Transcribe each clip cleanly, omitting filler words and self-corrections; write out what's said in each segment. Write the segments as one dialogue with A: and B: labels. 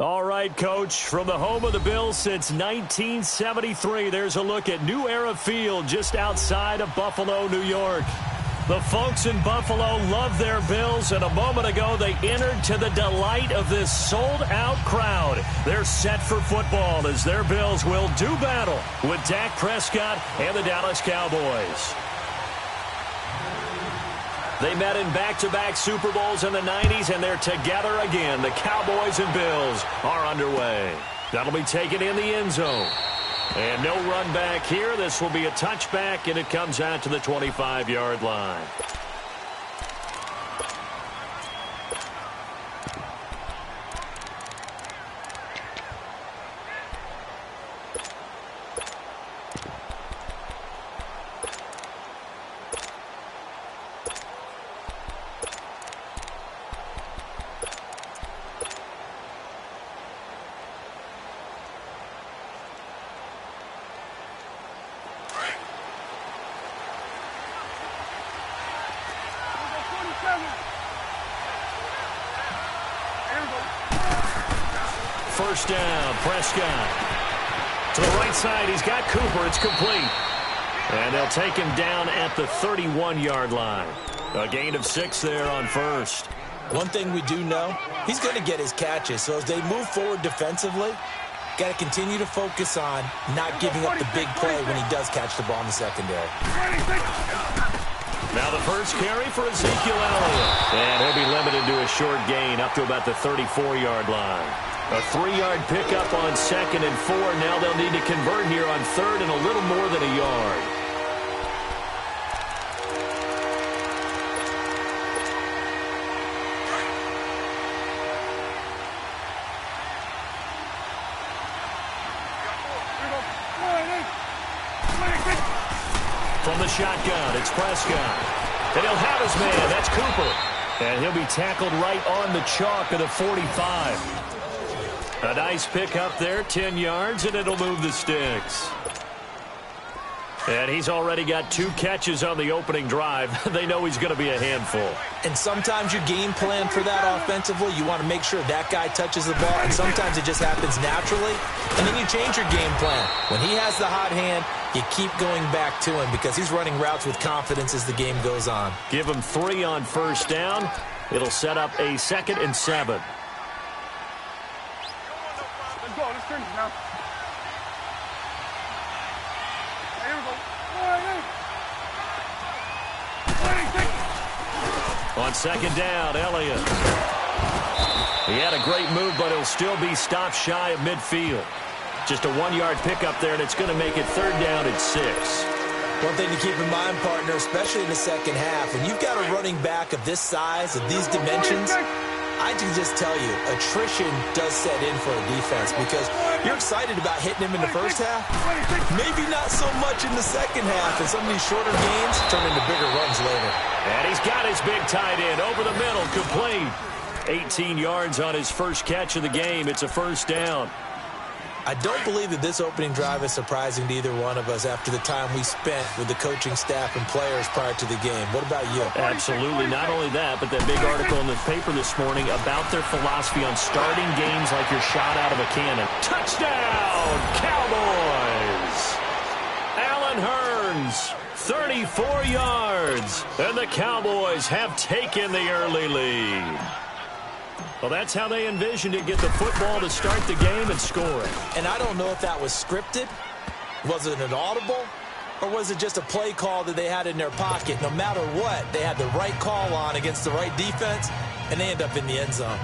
A: All right, Coach, from the home of the Bills since 1973, there's a look at New Era Field just outside of Buffalo, New York. The folks in Buffalo love their Bills, and a moment ago they entered to the delight of this sold-out crowd. They're set for football as their Bills will do battle with Dak Prescott and the Dallas Cowboys. They met in back-to-back Super Bowls in the 90s, and they're together again. The Cowboys and Bills are underway. That'll be taken in the end zone. And no run back here. This will be a touchback, and it comes out to the 25-yard line. First down, Prescott. To the right side, he's got Cooper. It's complete. And they'll take him down at the 31-yard line. A gain of 6 there on first.
B: One thing we do know, he's going to get his catches. So as they move forward defensively, got to continue to focus on not giving up the big play when he does catch the ball in the secondary.
A: Now the first carry for Ezekiel Elliott. And he'll be limited to a short gain up to about the 34-yard line. A 3-yard pickup on 2nd and 4. Now they'll need to convert here on 3rd and a little more than a yard. From the shotgun, it's Prescott. And he'll have his man. That's Cooper. And he'll be tackled right on the chalk of the 45. A nice pickup there, 10 yards, and it'll move the sticks. And he's already got 2 catches on the opening drive. They know he's going to be a handful.
B: And sometimes you game plan for that offensively. You want to make sure that guy touches the ball, and sometimes it just happens naturally. And then you change your game plan. When he has the hot hand, you keep going back to him because he's running routes with confidence as the game goes on.
A: Give him 3 on first down. It'll set up a 2nd and 7.
C: Now. Here we
A: go. On 2nd down, Elliott. He had a great move, but he'll still be stopped shy of midfield. Just a 1-yard pickup there, and it's going to make it 3rd down at 6.
B: One thing to keep in mind, partner, especially in the second half, when you've got a running back of this size, of these dimensions, I can just tell you, attrition does set in for a defense because you're excited about hitting him in the first half. Maybe not so much in the second half, and some of these shorter gains turn into bigger runs later.
A: And he's got his big tight end over the middle, complete. 18 yards on his first catch of the game. It's a first down.
B: I don't believe that this opening drive is surprising to either one of us after the time we spent with the coaching staff and players prior to the game. What about you?
A: Absolutely. Not only that, but that big article in the paper this morning about their philosophy on starting games like you're shot out of a cannon. Touchdown, Cowboys! Allen Hurns, 34 yards, and the Cowboys have taken the early lead. Well, that's how they envisioned it, get the football to start the game and score it.
B: And I don't know if that was scripted. Was it an audible? Or was it just a play call that they had in their pocket? No matter what, they had the right call on against the right defense, and they end up in the end zone.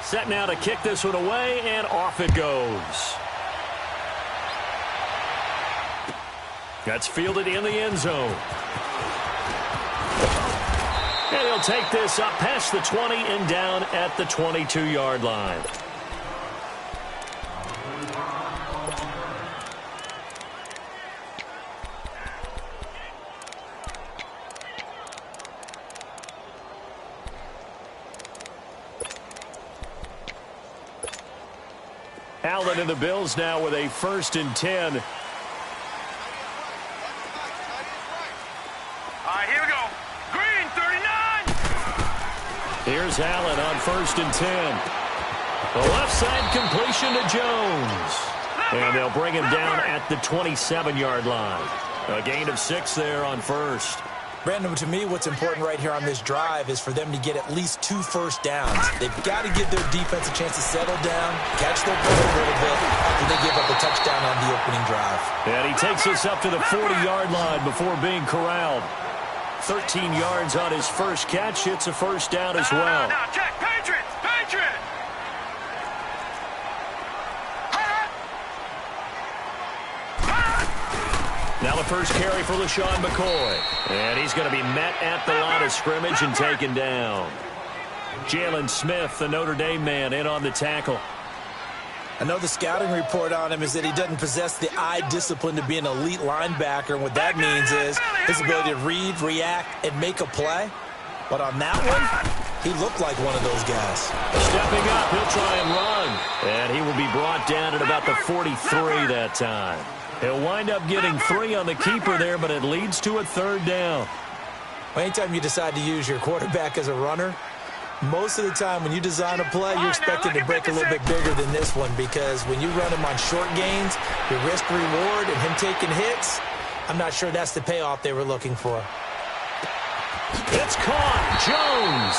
A: Set now to kick this one away, and off it goes. That's fielded in the end zone. And he'll take this up past the 20 and down at the 22-yard line. Allen and the Bills now with a 1st and 10.
C: All right, here we go. Green, 39.
A: Here's Allen on 1st and 10. The left side completion to Jones. And they'll bring him down at the 27-yard line. A gain of 6 there on 1st.
B: Brandon, to me, what's important right here on this drive is for them to get at least 2 first downs. They've got to give their defense a chance to settle down, catch their breath a little bit after they give up a touchdown on the opening drive.
A: And he takes us up to the 40-yard line before being corralled. 13 yards on his first catch. It's a first down as well.
C: Now, check. Patriots. Patriots.
A: Now the first carry for LaShawn McCoy. And he's going to be met at the line of scrimmage and taken down. Jalen Smith, the Notre Dame man, in on the tackle.
B: I know the scouting report on him is that he doesn't possess the eye discipline to be an elite linebacker. And what that means is his ability to read, react, and make a play. But on that one, he looked like one of those guys.
A: Stepping up, he'll try and run. And he will be brought down at about the 43 that time. He'll wind up getting 3 on the keeper there, but it leads to a 3rd down.
B: Well, anytime you decide to use your quarterback as a runner, most of the time when you design a play, you're expected to break a little bit bigger than this one, because when you run him on short gains, your risk-reward and him taking hits, I'm not sure that's the payoff they were looking for.
A: It's caught. Jones.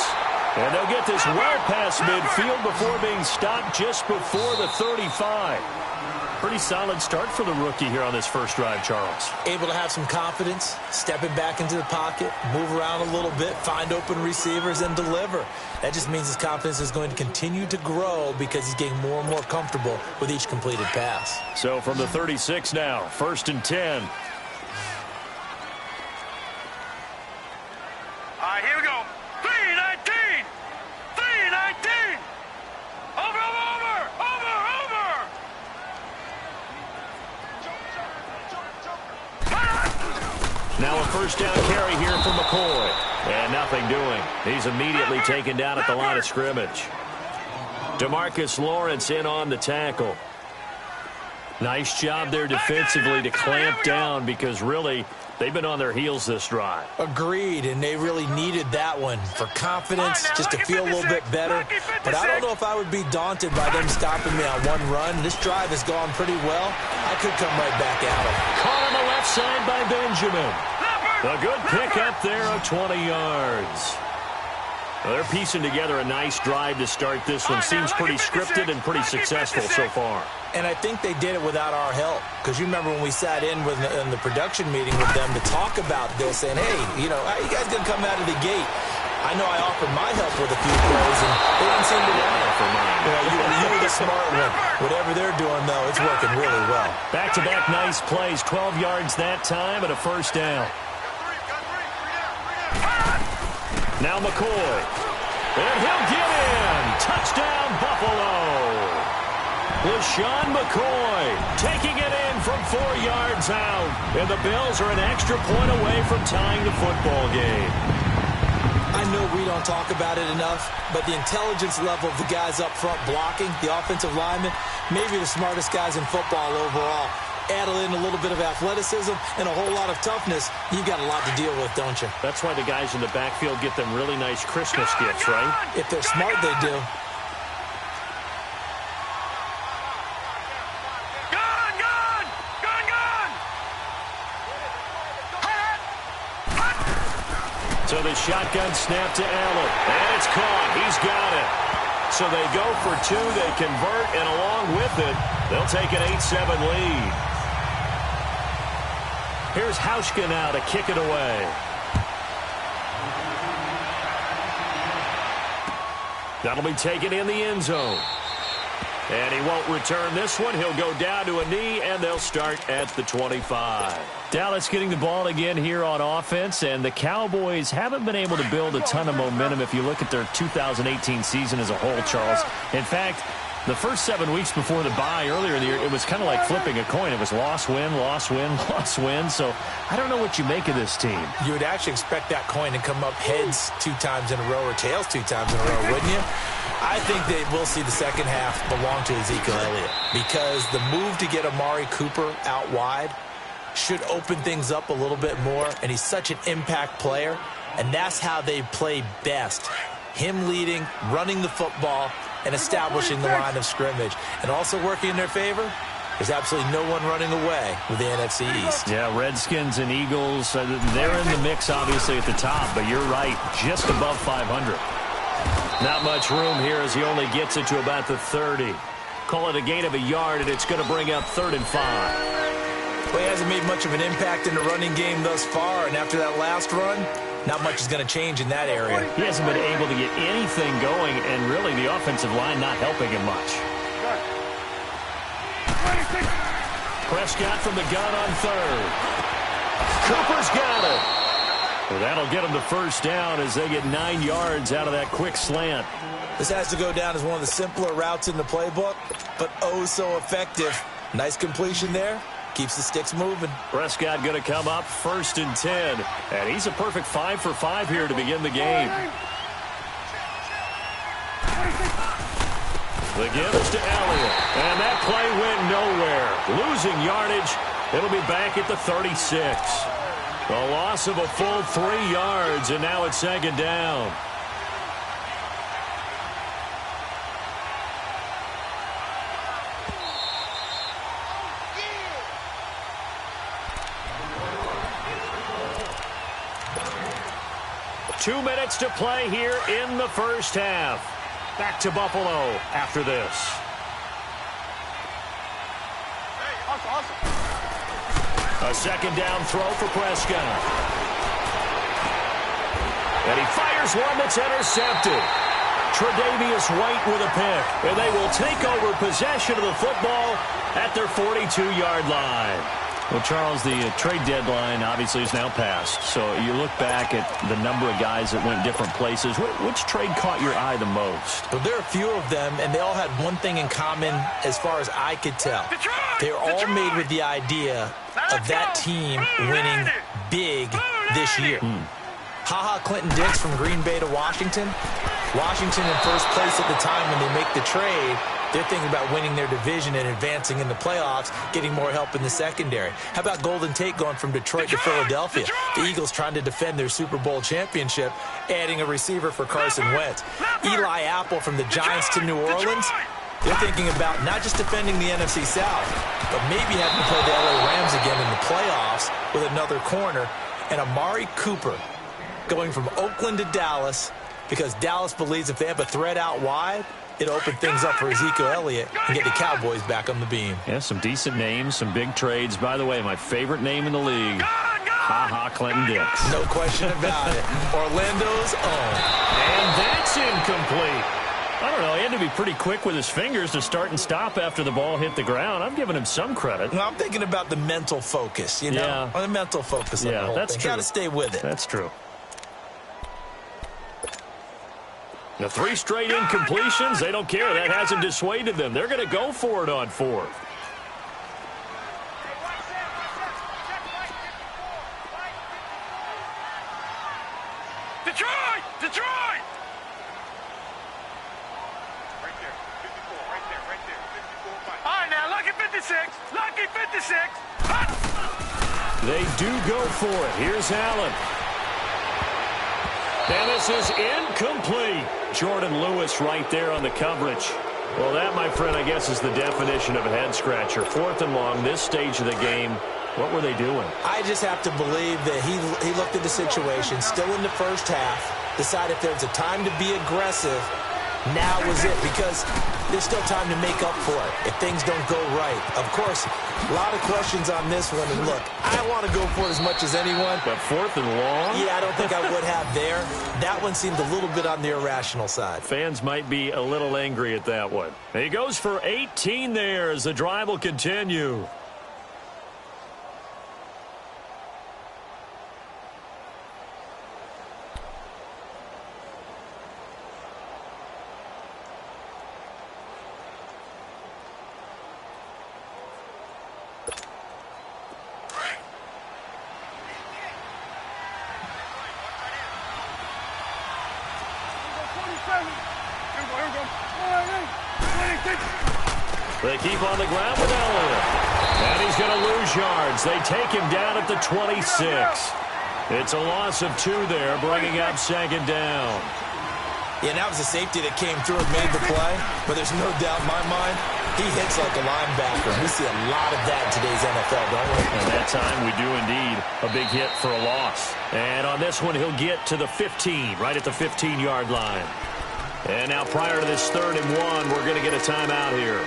A: And they'll get this well past midfield before being stopped just before the 35. Pretty solid start for the rookie here on this first drive, Charles.
B: Able to have some confidence, stepping back into the pocket, move around a little bit, find open receivers, and deliver. That just means his confidence is going to continue to grow because he's getting more and more comfortable with each completed pass.
A: So from the 36 now, 1st and 10.
C: All right, here we go. 319. 319. Over.
A: Now a first down carry here for McCoy. And nothing doing. He's immediately taken down at the line of scrimmage. DeMarcus Lawrence in on the tackle. Nice job there defensively to clamp down, because really they've been on their heels this drive.
B: Agreed, and they really needed that one for confidence, just to feel a little bit better. But I don't know if I would be daunted by them stopping me on one run. This drive has gone pretty well. I could come right back at them.
A: Caught on the left side by Benjamin. A good pickup there of 20 yards. Well, they're piecing together a nice drive to start this one. Seems pretty scripted and pretty successful so far.
B: And I think they did it without our help, because you remember when we sat in the production meeting with them to talk about this, and hey, you know, how you guys going to come out of the gate? I know I offered my help with a few plays, and they didn't seem to want it for mine. You were the smart one. Whatever they're doing, though, it's working really well.
A: Back-to-back nice plays, 12 yards that time and a first down. Now McCoy. And he'll get in. Touchdown, Buffalo. LaShawn McCoy taking it in from 4 yards out. And the Bills are an extra point away from tying the football game.
B: I know we don't talk about it enough, but the intelligence level of the guys up front blocking, the offensive linemen, maybe the smartest guys in football overall. Add in a little bit of athleticism and a whole lot of toughness, you've got a lot to deal with, don't you?
A: That's why the guys in the backfield get them really nice Christmas gifts, right?
B: If they're smart, they do.
A: So the shotgun snap to Allen. And it's caught. He's got it. So they go for 2. They convert, and along with it, they'll take an 8-7 lead. Here's Hauschka now to kick it away. That'll be taken in the end zone. And he won't return this one. He'll go down to a knee, and they'll start at the 25. Dallas getting the ball again here on offense, and the Cowboys haven't been able to build a ton of momentum if you look at their 2018 season as a whole, Charles. In fact, the first 7 weeks before the bye earlier in the year, it was kind of like flipping a coin. It was loss, win, loss, win, loss, win. So I don't know what you make of this team.
B: You would actually expect that coin to come up heads 2 times in a row or tails 2 times in a row, wouldn't you? I think they will see the second half belong to Ezekiel Elliott because the move to get Amari Cooper out wide should open things up a little bit more, and he's such an impact player, and that's how they play best. Him leading, running the football, and establishing the line of scrimmage. And also working in their favor, there's absolutely no one running away with the NFC East.
A: Yeah, Redskins and Eagles, they're in the mix, obviously, at the top, but you're right, just above 500. Not much room here as he only gets it to about the 30. Call it a gain of a yard, and it's going to bring up 3rd and 5.
B: Well, he hasn't made much of an impact in the running game thus far, and after that last run, not much is going to change in that area.
A: He hasn't been able to get anything going, and really the offensive line not helping him much. Prescott from the gun on 3rd. Cooper's got it. Well, that'll get him the first down as they get 9 yards out of that quick slant.
B: This has to go down as one of the simpler routes in the playbook, but oh so effective. Nice completion there. Keeps the sticks moving.
A: Prescott going to come up 1st and 10. And he's a perfect 5 for 5 here to begin the game. The give is to Elliott. And that play went nowhere. Losing yardage. It'll be back at the 36. A loss of a full 3 yards, and now it's 2nd down. Two minutes to play here in the first half. Back to Buffalo after this. A 2nd down throw for Prescott. And he fires one that's intercepted. Tre'Davious White with a pick. And they will take over possession of the football at their 42-yard line. Well, Charles, the trade deadline obviously is now passed. So you look back at the number of guys that went different places. Which trade caught your eye the most?
B: Well, there are a few of them, and they all had one thing in common as far as I could tell. They were all made with the idea of that team winning big this year. Ha-Ha Clinton-Dix from Green Bay to Washington. Washington in first place at the time when they make the trade. They're thinking about winning their division and advancing in the playoffs, getting more help in the secondary. How about Golden Tate going from Detroit to Philadelphia? The Eagles trying to defend their Super Bowl championship, adding a receiver for Carson Wentz. Eli Apple from the Giants to New Orleans. They're thinking about not just defending the NFC South, but maybe having to play the LA Rams again in the playoffs with another corner. And Amari Cooper going from Oakland to Dallas because Dallas believes if they have a threat out wide, it'll open things up for Ezekiel Elliott and get the Cowboys back on the beam.
A: Yeah, some decent names, some big trades. By the way, my favorite name in the league, Ha-Ha Clinton-Dix.
B: No question about it. Orlando's own.
A: And that's incomplete. I don't know, he had to be pretty quick with his fingers to start and stop after the ball hit the ground. I'm giving him some credit.
B: Well, I'm thinking about the mental focus, you know?
A: Yeah.
B: On the mental focus of the whole
A: that's
B: thing.
A: true.
B: Got to stay with it.
A: That's true. The 3 straight incompletions, they don't care. That hasn't dissuaded them. They're going to go for it on 4th.
C: Detroit! Detroit! Right there, 54, right there, 54. All right, now, lucky 56, lucky 56. Hot.
A: They do go for it. Here's Allen. And this is incomplete. Jordan Lewis right there on the coverage. Well, that, my friend, I guess is the definition of a head-scratcher. 4th and long, this stage of the game. What were they doing?
B: I just have to believe that he looked at the situation, still in the first half, decided if there's a time to be aggressive, now was it, because there's still time to make up for it if things don't go right. Of course, a lot of questions on this one, and look, I want to go for it as much as anyone.
A: But 4th and long?
B: Yeah, I don't think I would have there. That one seemed a little bit on the irrational side.
A: Fans might be a little angry at that one. He goes for 18 there as the drive will continue. They keep on the ground with Elliott. And he's going to lose yards. They take him down at the 26. It's a loss of 2 there, bringing up 2nd down.
B: Yeah, and that was a safety that came through and made the play. But there's no doubt in my mind, he hits like a linebacker. We see a lot of that in today's NFL, don't we?
A: And that time we do indeed a big hit for a loss. And on this one, he'll get to the 15, right at the 15-yard line. And now prior to this 3rd and 1, we're going to get a timeout here,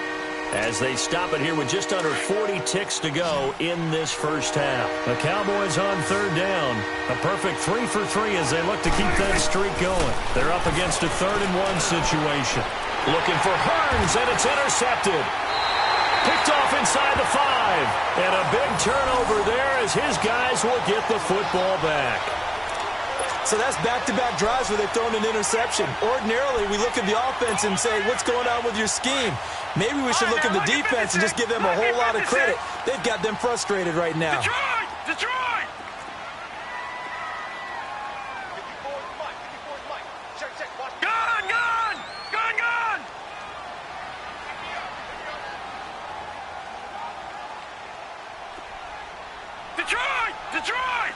A: as they stop it here with just under 40 ticks to go in this first half. The Cowboys on 3rd down. A perfect 3 for 3 as they look to keep that streak going. They're up against a 3rd and 1 situation. Looking for Hearns, and it's intercepted. Picked off inside the 5. And a big turnover there as his guys will get the football back.
B: So that's back-to-back drives where they've thrown an interception. Ordinarily, we look at the offense and say, what's going on with your scheme? Maybe we should look at the defense and just give them a whole lot of credit. They've got them frustrated right now.
C: Detroit! Detroit! Gun! Gun! Gun! Gun! Detroit! Detroit!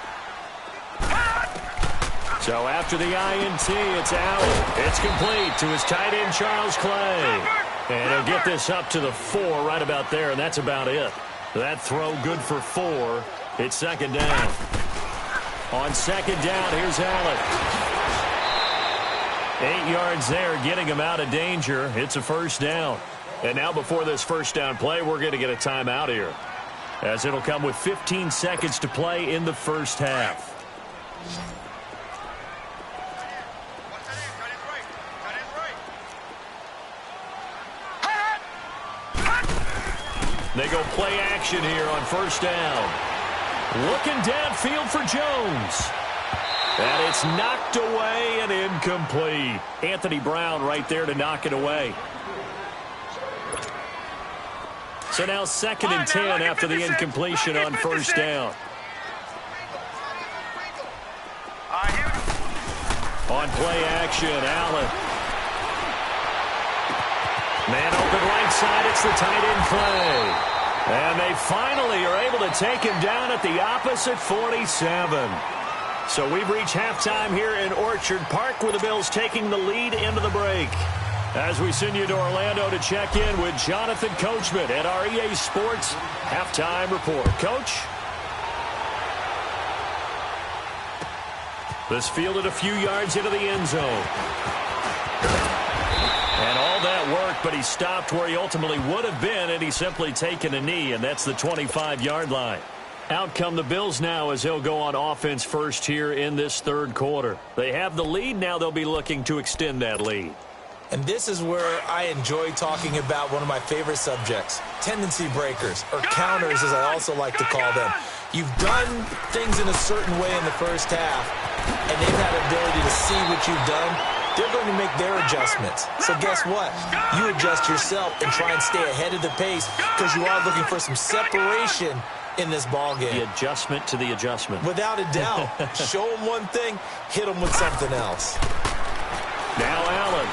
A: So after the INT, it's out. It's complete to his tight end, Charles Clay. And he'll get this up to the 4 right about there, and that's about it. That throw good for 4. It's 2nd down. On 2nd down, here's Allen. 8 yards there, getting him out of danger. It's a 1st down. And now before this 1st down play, we're going to get a timeout here, as it'll come with 15 seconds to play in the first half. They go play action here on 1st down. Looking downfield for Jones. And it's knocked away and incomplete. Anthony Brown right there to knock it away. So now 2nd and 10 after the incompletion on 1st down. On play action, Allen. Man open right side, it's the tight end play. And they finally are able to take him down at the opposite 47. So we've reached halftime here in Orchard Park, where the Bills taking the lead into the break. As we send you to Orlando to check in with Jonathan Coachman at our EA Sports Halftime Report. Coach? This fielded a few yards into the end zone. And all that work, but he stopped where he ultimately would have been, and he's simply taken a knee, and that's the 25-yard line. Out come the Bills now as they'll go on offense first here in this 3rd quarter. They have the lead. Now they'll be looking to extend that lead.
B: And this is where I enjoy talking about one of my favorite subjects, tendency breakers, or counters as I also like to call them. You've done things in a certain way in the first half, and they've had the ability to see what you've done. They're going to make their adjustments. So guess what? You adjust yourself and try and stay ahead of the pace, because you are looking for some separation in this ball game.
A: The adjustment to the adjustment.
B: Without a doubt. Show them one thing, hit them with something else.
A: Now Allen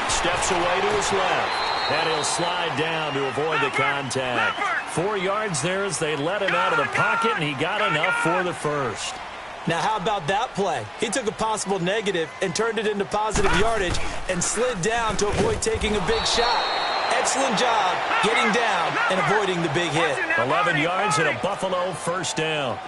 A: steps away to his left, and he'll slide down to avoid the contact. 4 yards there as they let him out of the pocket, and he got enough for the 1st.
B: Now, how about that play? He took a possible negative and turned it into positive yardage and slid down to avoid taking a big shot. Excellent job getting down and avoiding the big hit.
A: 11 yards and a Buffalo 1st down.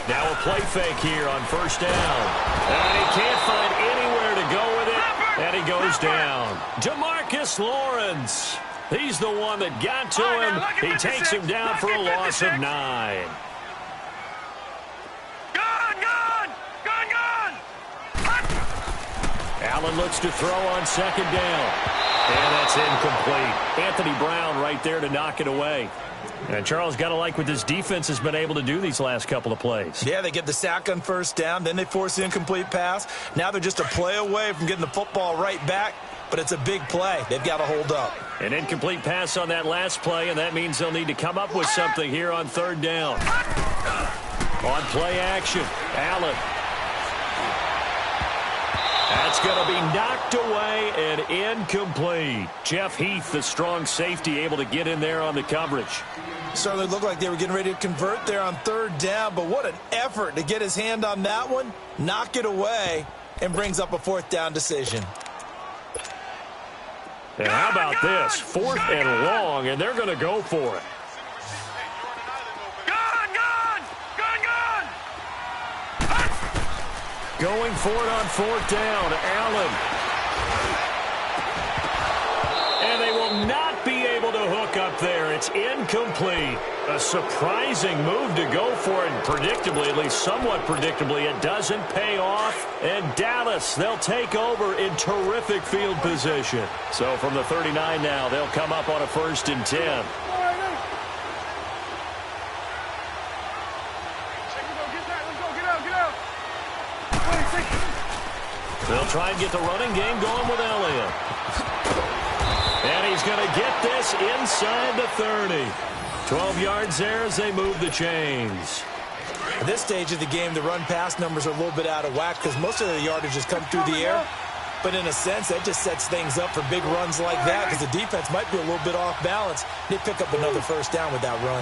A: Now a play fake here on 1st down. And he can't find anywhere to go with it. And he goes down. Jamarcus Lawrence. He's the one that got to him. He takes him down for a loss of 9. Allen looks to throw on 2nd down. And that's incomplete. Anthony Brown right there to knock it away. And Charles, got to like what this defense has been able to do these last couple of plays.
B: Yeah, they get the sack on 1st down, then they force the incomplete pass. Now they're just a play away from getting the football right back, but it's a big play. They've got to hold up.
A: An incomplete pass on that last play, and that means they'll need to come up with something here on third down. On play action, Allen. That's going to be knocked away and incomplete. Jeff Heath, the strong safety, able to get in there on the coverage.
B: Certainly looked like they were getting ready to convert there on third down, but what an effort to get his hand on that one, knock it away, and brings up a fourth down decision.
A: And how about this? Fourth and long, and they're going to go for it. Going for it on fourth down, Allen. And they will not be able to hook up there. It's incomplete. A surprising move to go for it, and predictably, at least somewhat predictably, it doesn't pay off. And Dallas, they'll take over in terrific field position. So from the 39 now, they'll come up on a 1st and 10. They'll try and get the running game going with Elliott. And he's going to get this inside the 30. 12 yards there as they move the chains.
B: At this stage of the game, the run-pass numbers are a little bit out of whack because most of the yardage has come through the air. But in a sense, that just sets things up for big runs like that because the defense might be a little bit off balance. They pick up another first down with that run.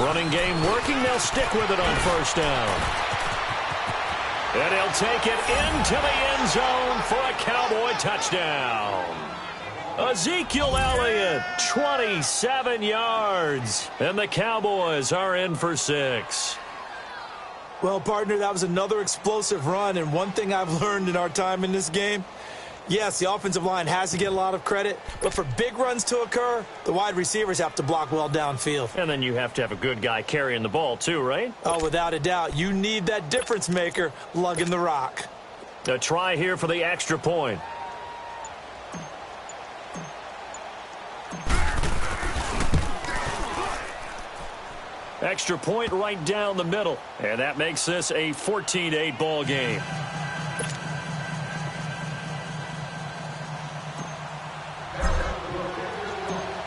A: Running game working. They'll stick with it on first down. And he'll take it into the end zone for a Cowboy touchdown. Ezekiel Elliott, 27 yards. And the Cowboys are in for 6.
B: Well, partner, that was another explosive run. And one thing I've learned in our time in this game, yes, the offensive line has to get a lot of credit, but for big runs to occur, the wide receivers have to block well downfield.
A: And then you have to have a good guy carrying the ball too, right?
B: Oh, without a doubt. You need that difference maker lugging the rock.
A: A try here for the extra point. Extra point right down the middle. And that makes this a 14-8 ball game.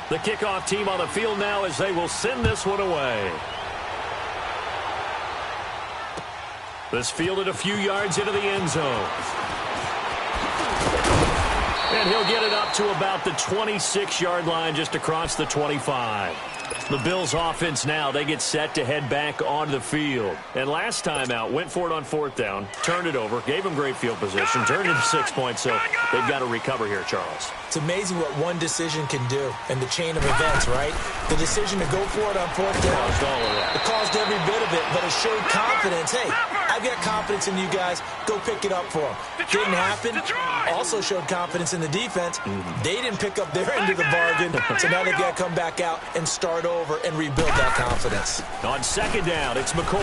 A: The kickoff team on the field now as they will send this one away. This fielded a few yards into the end zone. And he'll get it up to about the 26-yard line just across the 25. The Bills offense now, they get set to head back onto the field. And last time out, went for it on fourth down, turned it over, gave them great field position, turned it into 6 points, so they've got to recover here, Charles.
B: It's amazing what one decision can do in the chain of events, right? The decision to go for it on fourth down.
A: Caused all of that.
B: It caused every bit of it, but it showed confidence. Hey, I've got confidence in you guys. Go pick it up for them. Didn't happen. Also showed confidence in the defense. They didn't pick up their end of the bargain, so now they've got to come back out and start over and rebuild that confidence.
A: On second down, it's McCoy.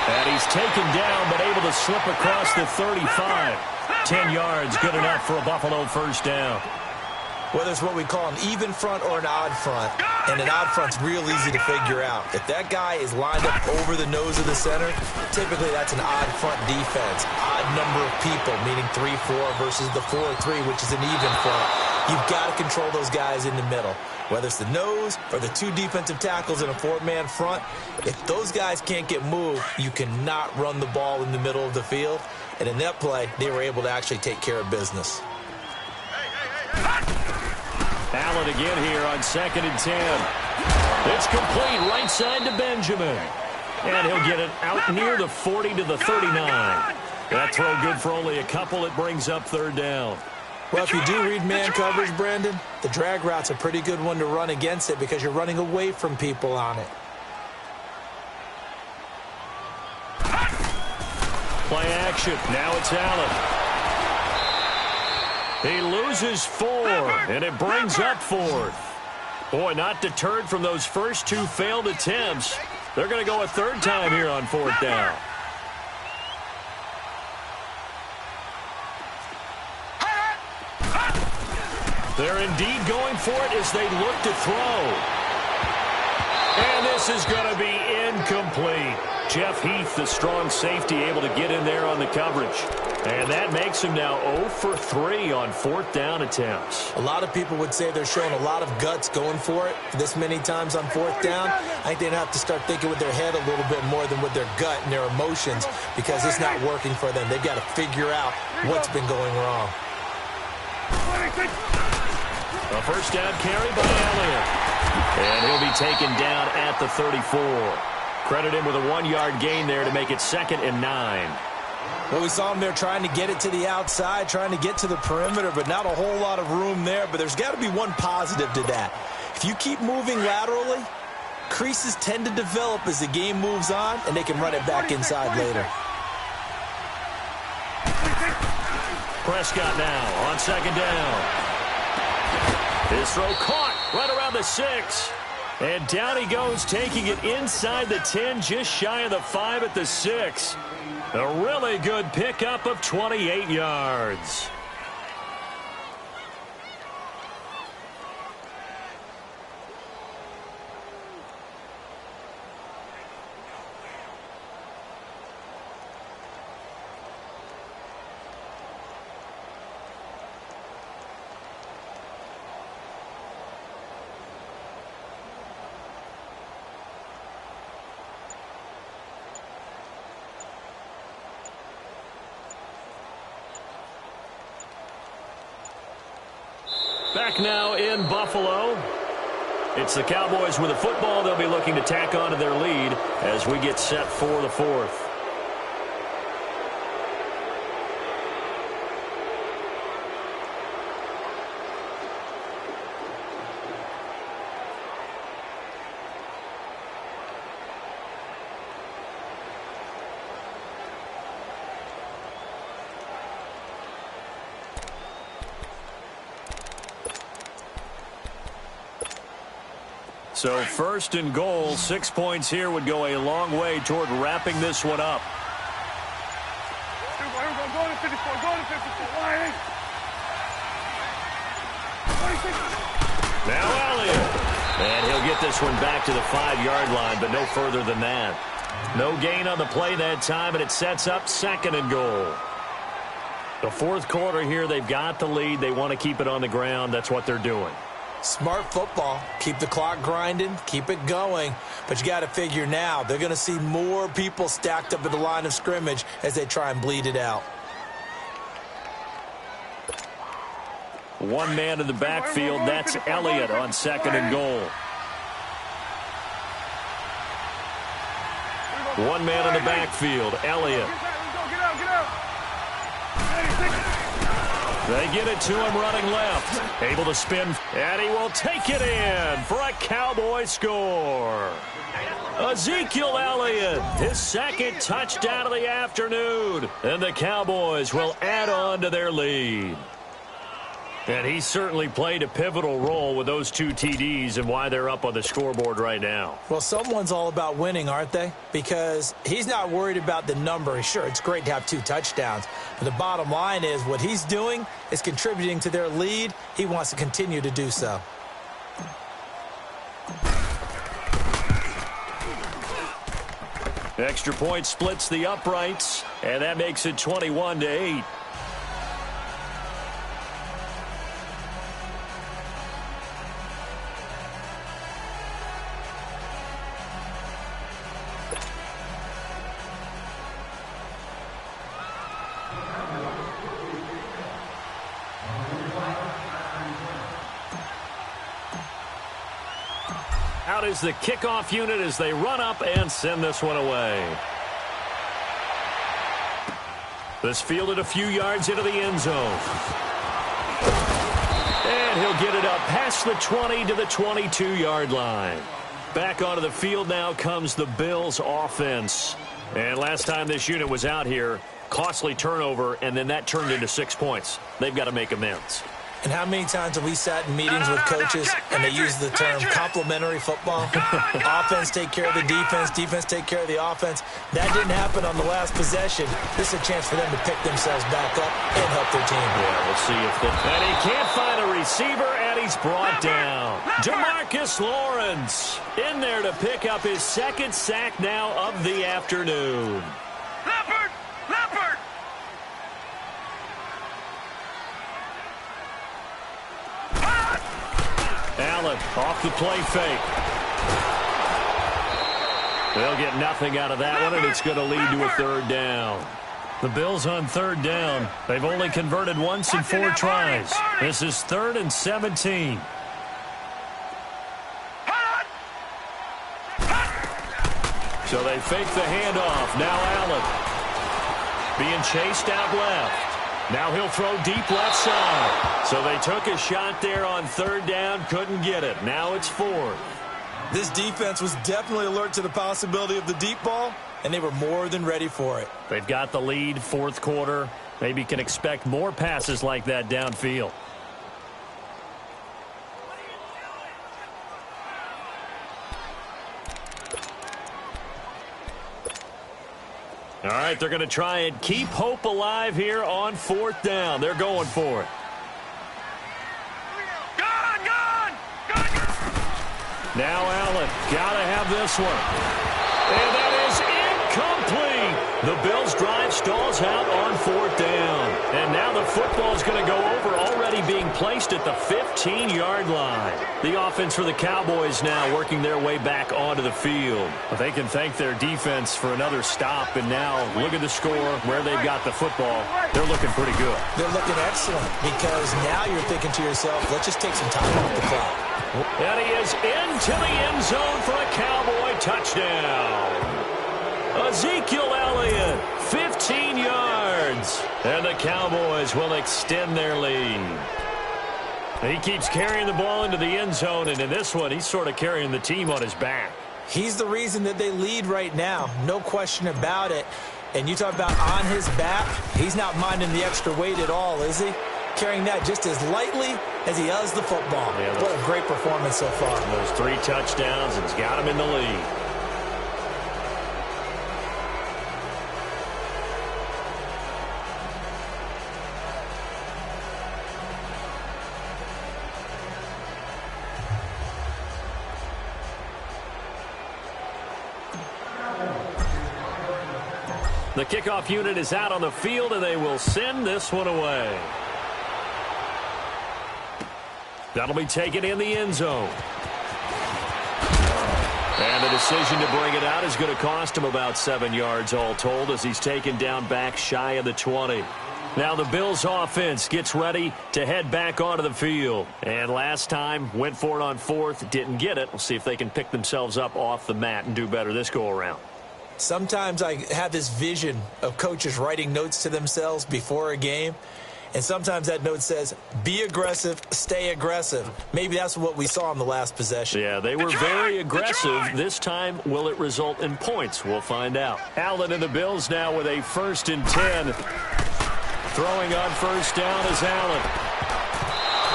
A: And he's taken down, but able to slip across the 35. 10 yards, good enough for a Buffalo first down.
B: Whether it's what we call an even front or an odd front, and an odd front's real easy to figure out. If that guy is lined up over the nose of the center, typically that's an odd front defense. Odd number of people, meaning 3-4 versus the 4-3, which is an even front. You've got to control those guys in the middle. Whether it's the nose or the 2 defensive tackles in a 4-man front, if those guys can't get moved, you cannot run the ball in the middle of the field. And in that play, they were able to actually take care of business.
A: Allen again here on 2nd and 10. It's complete right side to Benjamin. And he'll get it out near the 40 to the 39. That throw good for only a couple. It brings up third down.
B: Well, if you do read man coverage, Brandon, the drag route's a pretty good one to run against it because you're running away from people on it.
A: Play action. Now it's Allen. He loses 4, and it brings up 4th. Boy, not deterred from those first 2 failed attempts. They're going to go a third time here on 4th down. They're indeed going for it as they look to throw. And this is going to be incomplete. Jeff Heath, the strong safety, able to get in there on the coverage. And that makes him now 0 for 3 on 4th down attempts.
B: A lot of people would say they're showing a lot of guts going for it this many times on 4th down. I think they'd have to start thinking with their head a little bit more than with their gut and their emotions, because it's not working for them. They've got to figure out what's been going wrong.
A: A first down carry by Elliott. And he'll be taken down at the 34. Credit him with a 1-yard gain there to make it 2nd and 9.
B: Well, we saw him there trying to get it to the outside, trying to get to the perimeter, but not a whole lot of room there. But there's got to be one positive to that. If you keep moving laterally, creases tend to develop as the game moves on, and they can run it back inside later.
A: Prescott now on 2nd down. His throw caught right around the 6. And down he goes, taking it inside the 10, just shy of the 5 at the 6. A really good pickup of 28 yards. Back now in Buffalo. It's the Cowboys with the football. They'll be looking to tack on to their lead as we get set for the 4th. So 1st and goal, 6 points here would go a long way toward wrapping this one up. Now Elliott. And he'll get this one back to the 5-yard line, but no further than that. No gain on the play that time, and it sets up 2nd and goal. The 4th quarter here, they've got the lead. They want to keep it on the ground. That's what they're doing.
B: Smart football. Keep the clock grinding. Keep it going. But you got to figure now, they're going to see more people stacked up at the line of scrimmage as they try and bleed it out.
A: One man in the backfield. That's Elliott on 2nd and goal. One man in the backfield. Elliott. They get it to him running left. Able to spin, and he will take it in for a Cowboy score. Ezekiel Elliott, his 2nd touchdown of the afternoon. And the Cowboys will add on to their lead. And he certainly played a pivotal role with those 2 TDs and why they're up on the scoreboard right now.
B: Well, someone's all about winning, aren't they? Because he's not worried about the number. Sure, it's great to have 2 touchdowns. But the bottom line is what he's doing is contributing to their lead. He wants to continue to do so.
A: Extra point splits the uprights, and that makes it 21-8. Out is the kickoff unit as they run up and send this one away. This fielded a few yards into the end zone. And he'll get it up past the 20 to the 22-yard line. Back onto the field now comes the Bills offense. And last time this unit was out here, costly turnover, and then that turned into 6 points. They've got to make amends.
B: And how many times have we sat in meetings with coaches and they use the term complementary football? Offense take care of the defense, defense take care of the offense. That didn't happen on the last possession. This is a chance for them to pick themselves back up and help their team.
A: Yeah, we'll see if they... And he can't find a receiver, and he's brought down. DeMarcus Lawrence in there to pick up his second sack now of the afternoon.
C: Leopard! Leopard!
A: Allen off the play fake. They'll get nothing out of that one, and it's going to lead to a third down. The Bills on third down. They've only converted once in 4 tries. This is 3rd and 17. So they fake the handoff. Now Allen being chased out left. Now he'll throw deep left side. So they took a shot there on third down, couldn't get it. Now it's 4th.
B: This defense was definitely alert to the possibility of the deep ball, and they were more than ready for it.
A: They've got the lead, 4th quarter. Maybe can expect more passes like that downfield. All right, they're going to try and keep hope alive here on 4th down. They're going for it. Now Allen, got to have this one. And that is incomplete. The Bills' drive stalls out on 4th down. And now the football's going to go over, already being placed at the 15-yard line. The offense for the Cowboys now working their way back onto the field. But they can thank their defense for another stop. And now look at the score, where they've got the football. They're looking pretty good.
B: They're looking excellent because now you're thinking to yourself, let's just take some time off the clock.
A: And he is into the end zone for a Cowboy touchdown. Ezekiel Elliott, 15 yards. And the Cowboys will extend their lead. He keeps carrying the ball into the end zone, and in this one, he's sort of carrying the team on his back.
B: He's the reason that they lead right now, no question about it. And you talk about on his back, he's not minding the extra weight at all, is he? Carrying that just as lightly as he does the football. Yeah, what a great performance so far.
A: Those 3 touchdowns, it's got him in the lead. The kickoff unit is out on the field, and they will send this one away. That'll be taken in the end zone. And the decision to bring it out is going to cost him about 7 yards all told, as he's taken down back shy of the 20. Now the Bills offense gets ready to head back onto the field. And last time went for it on 4th, didn't get it. We'll see if they can pick themselves up off the mat and do better this go around.
B: Sometimes I have this vision of coaches writing notes to themselves before a game. And sometimes that note says, be aggressive, stay aggressive. Maybe that's what we saw in the last possession.
A: Yeah, they were very aggressive. This time, will it result in points? We'll find out. Allen and the Bills now with a 1st and 10. Throwing on 1st down is Allen.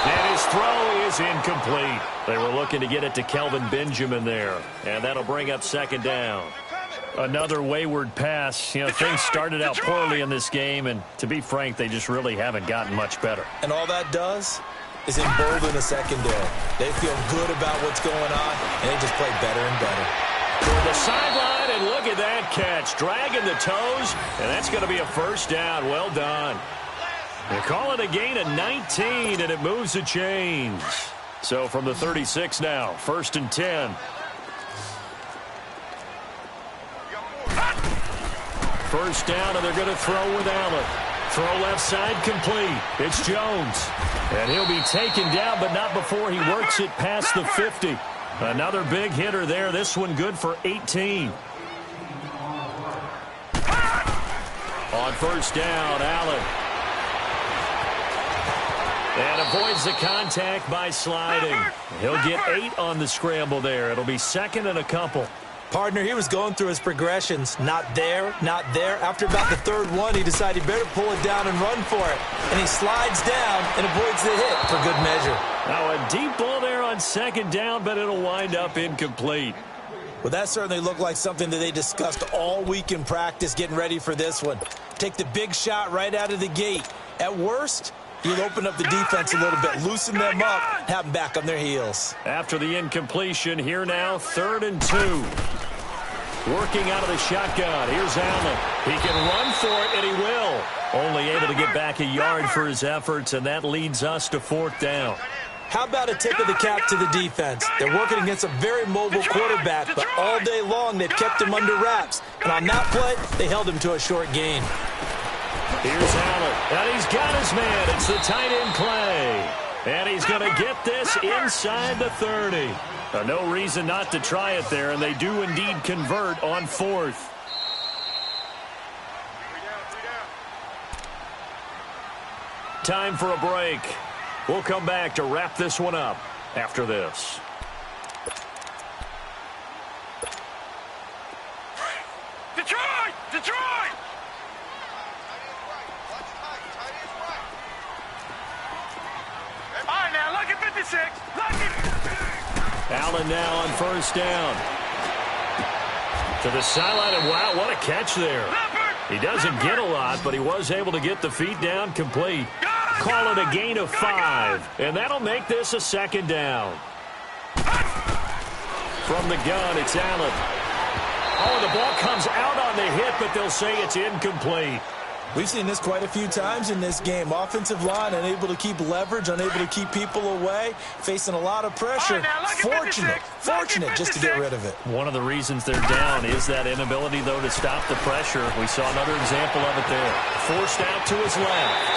A: And his throw is incomplete. They were looking to get it to Kelvin Benjamin there. And that'll bring up 2nd down. Another wayward pass. You know, things started out poorly in this game, and to be frank, they just really haven't gotten much better.
B: And all that does is embolden the secondary. They feel good about what's going on, and they just play better and better.
A: Toward the sideline, and look at that catch. Dragging the toes, and that's going to be a 1st down. Well done. They call it a gain of 19, and it moves the chains. So from the 36 now, 1st and 10. 1st down, and they're going to throw with Allen. Throw left side complete. It's Jones. And he'll be taken down, but not before he works it past the 50. Another big hitter there. This one good for 18. On 1st down, Allen. And avoids the contact by sliding. He'll get 8 on the scramble there. It'll be 2nd and a couple.
B: Partner, he was going through his progressions. Not there, not there. After about the 3rd one, he decided he better pull it down and run for it. And he slides down and avoids the hit for good measure.
A: Now a deep ball there on 2nd down, but it'll wind up incomplete.
B: Well, that certainly looked like something that they discussed all week in practice getting ready for this one. Take the big shot right out of the gate. At worst, You'll open up the defense a little bit, loosen them up, have them back on their heels.
A: After the incompletion, here now, 3rd and 2. Working out of the shotgun. Here's Allen. He can run for it, and he will. Only able to get back a yard for his efforts, and that leads us to 4th down.
B: How about a tip of the cap to the defense? They're working against a very mobile quarterback, but all day long they've kept him under wraps. And on that play, they held him to a short gain.
A: Here's Allen, and he's got his man. It's the tight end play. And he's going to get this inside the 30. No reason not to try it there, and they do indeed convert on 4th. Time for a break. We'll come back to wrap this one up after this.
C: Detroit! Detroit! All right, now, look at 56. Look at...
A: Allen now on 1st down. To the sideline, and wow, what a catch there. He doesn't get a lot, but he was able to get the feet down complete. Call it a gain of 5, and that'll make this a 2nd down. From the gun, it's Allen. Oh, the ball comes out on the hit, but they'll say it's incomplete.
B: We've seen this quite a few times in this game. Offensive line unable to keep leverage, unable to keep people away, facing a lot of pressure. Fortunate just to get rid of it.
A: One of the reasons they're down is that inability, though, to stop the pressure. We saw another example of it there. Forced out to his left.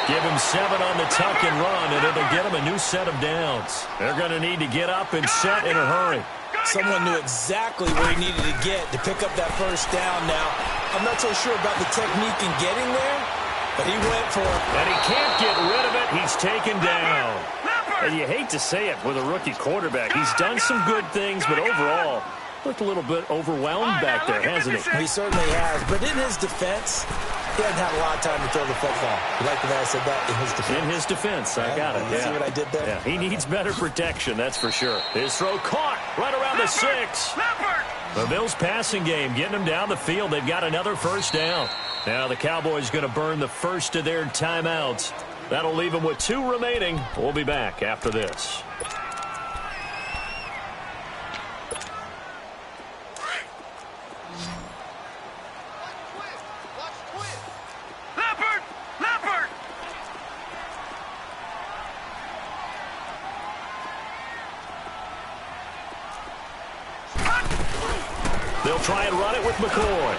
A: Give him 7 on the tuck and run, and it'll get him a new set of downs. They're going to need to get up and set in a hurry.
B: Someone knew exactly where he needed to get to pick up that 1st down now. I'm not so sure about the technique in getting there, but he went for it.
A: And he can't get rid of it. He's taken down. And you hate to say it with a rookie quarterback. He's done some good things, but overall, looked a little bit overwhelmed back there, hasn't he?
B: He certainly has. But in his defense, he hasn't had a lot of time to throw the football. You like the way I said that? In his defense.
A: In his defense. I got it.
B: You see what I did there?
A: Yeah, he needs better protection, that's for sure. His throw caught right around the 6. The Bills' passing game getting them down the field. They've got another 1st down. Now the Cowboys going to burn the first of their timeouts. That'll leave them with 2 remaining. We'll be back after this. They'll try and run it with McCoy.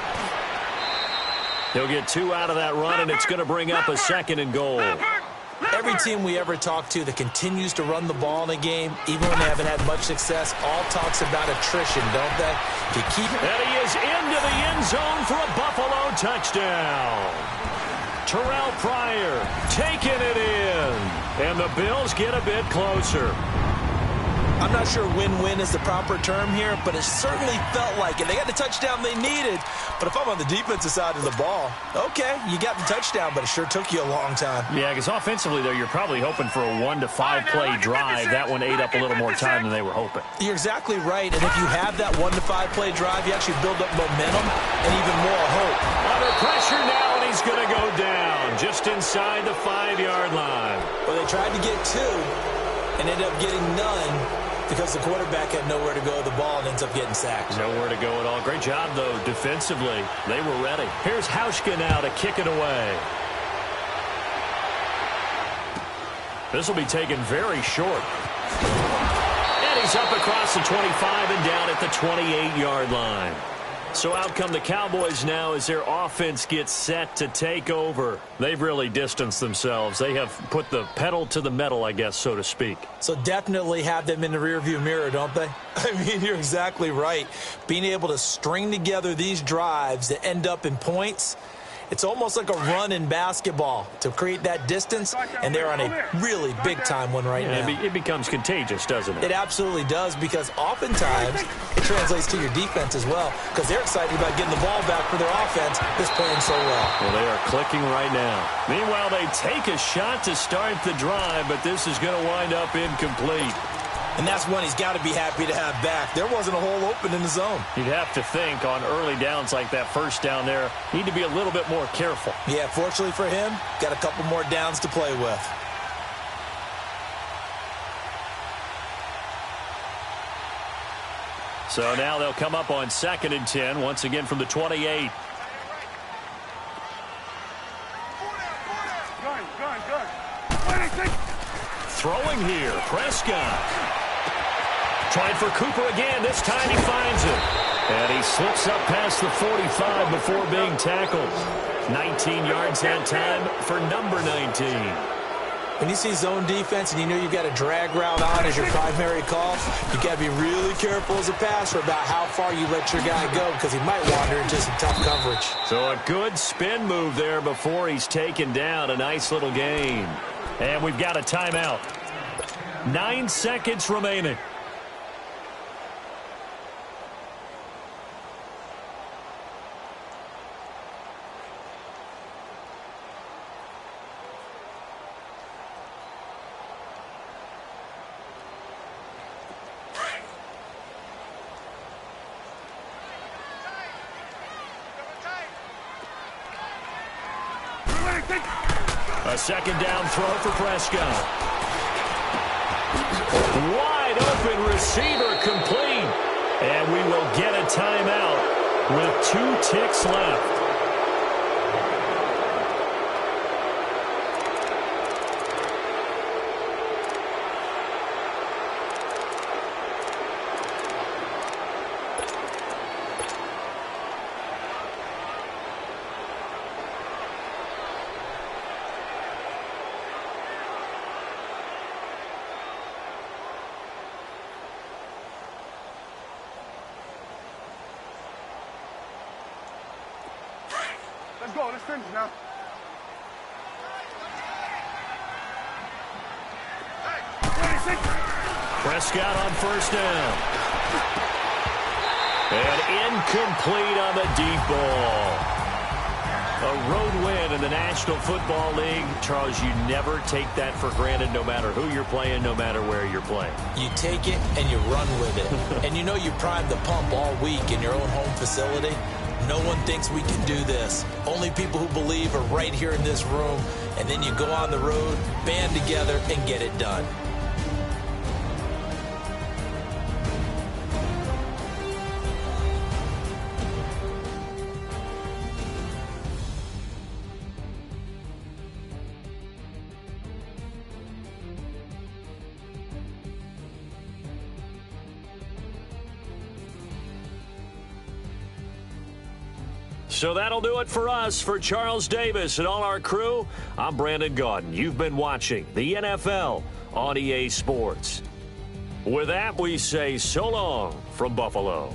A: He'll get 2 out of that run, and it's going to bring up a 2nd and goal.
B: Every team we ever talk to that continues to run the ball in a game, even when they haven't had much success, all talks about attrition, don't they? To keep it.
A: And he is into the end zone for a Buffalo touchdown. Terrell Pryor taking it in. And the Bills get a bit closer.
B: I'm not sure win-win is the proper term here, but it certainly felt like it. They got the touchdown they needed, but if I'm on the defensive side of the ball, okay, you got the touchdown, but it sure took you a long time.
A: Yeah, because offensively, though, you're probably hoping for a 1-to-5 play drive. That one ate up a little more time than they were hoping.
B: You're exactly right, and if you have that 1-to-5 play drive, you actually build up momentum and even more hope.
A: Under pressure now, and he's going to go down just inside the 5-yard line.
B: Well, they tried to get 2 and ended up getting none, because the quarterback had nowhere to go with the ball and ends up getting sacked.
A: Nowhere to go at all. Great job, though, defensively. They were ready. Here's Hauschka now to kick it away. This will be taken very short. And he's up across the 25 and down at the 28-yard line. So out come the Cowboys now as their offense gets set to take over. They've really distanced themselves. They have put the pedal to the metal, I guess, so to speak.
B: So definitely have them in the rearview mirror, don't they? I mean, you're exactly right. Being able to string together these drives that end up in points, it's almost like a run in basketball to create that distance, and they're on a really big-time one right now.
A: It becomes contagious, doesn't it?
B: It absolutely does, because oftentimes it translates to your defense as well, because they're excited about getting the ball back for their offense that's playing so well.
A: Well, they are clicking right now. Meanwhile, they take a shot to start the drive, but this is going to wind up incomplete.
B: And that's one he's got to be happy to have back. There wasn't a hole open in the zone.
A: You'd have to think on early downs like that first down there, need to be a little bit more careful.
B: Yeah, fortunately for him, got a couple more downs to play with.
A: So now they'll come up on 2nd and 10, once again from the 28. Throwing here, Prescott. Trying for Cooper again. This time he finds it. And he slips up past the 45 before being tackled. 19 yards that time for number 19.
B: When you see zone defense and you know you've got a drag route on as your primary call, you've got to be really careful as a passer about how far you let your guy go because he might wander into some tough coverage.
A: So a good spin move there before he's taken down. A nice little gain. And we've got a timeout. 9 seconds remaining. A second down throw for Prescott. Wide open receiver complete. And we will get a timeout with 2 ticks left.
C: Let's go. Let's finish now.
A: Prescott on first down. And incomplete on the deep ball. A road win in the National Football League. Charles, you never take that for granted no matter who you're playing, no matter where you're playing.
B: You take it and you run with it. And you know you primed the pump all week in your own home facility. No one thinks we can do this. Only people who believe are right here in this room. And then you go on the road, band together, and get it done.
A: So that'll do it for us. For Charles Davis and all our crew, I'm Brandon Gaudin. You've been watching the NFL on EA Sports. With that, we say so long from Buffalo.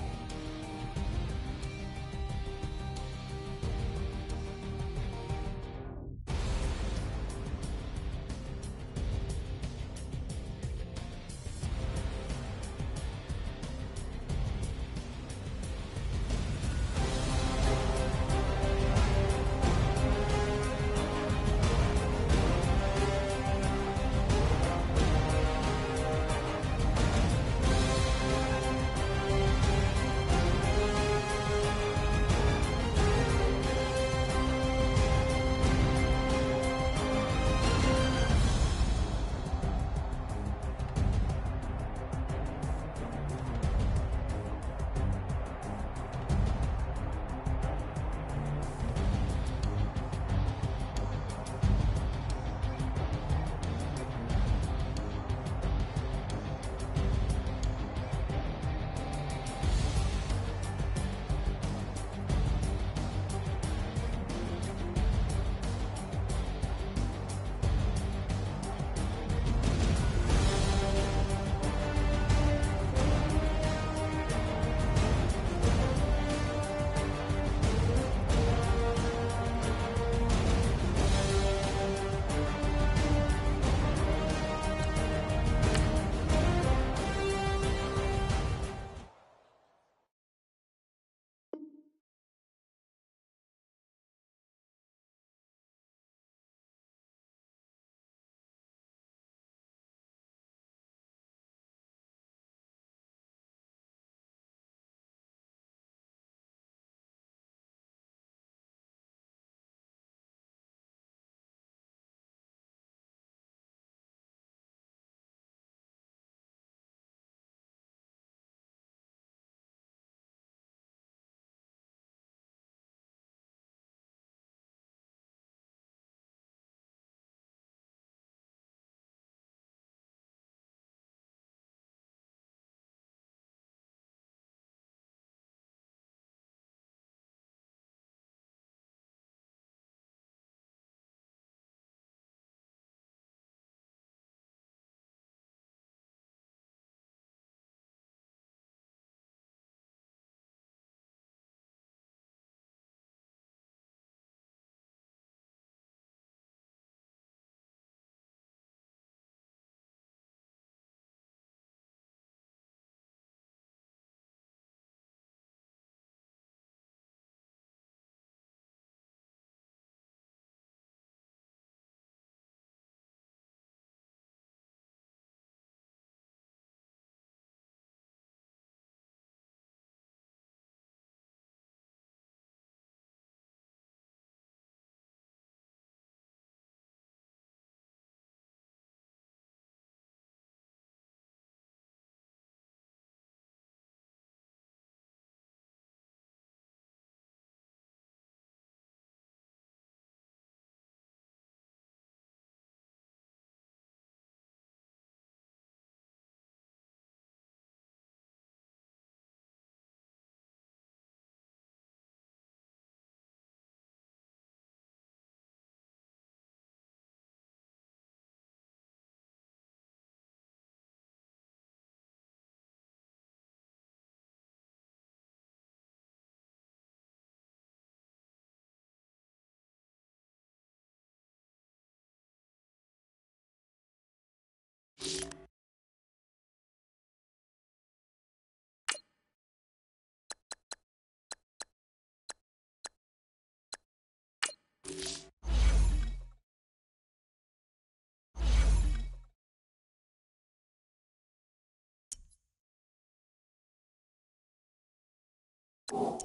D: you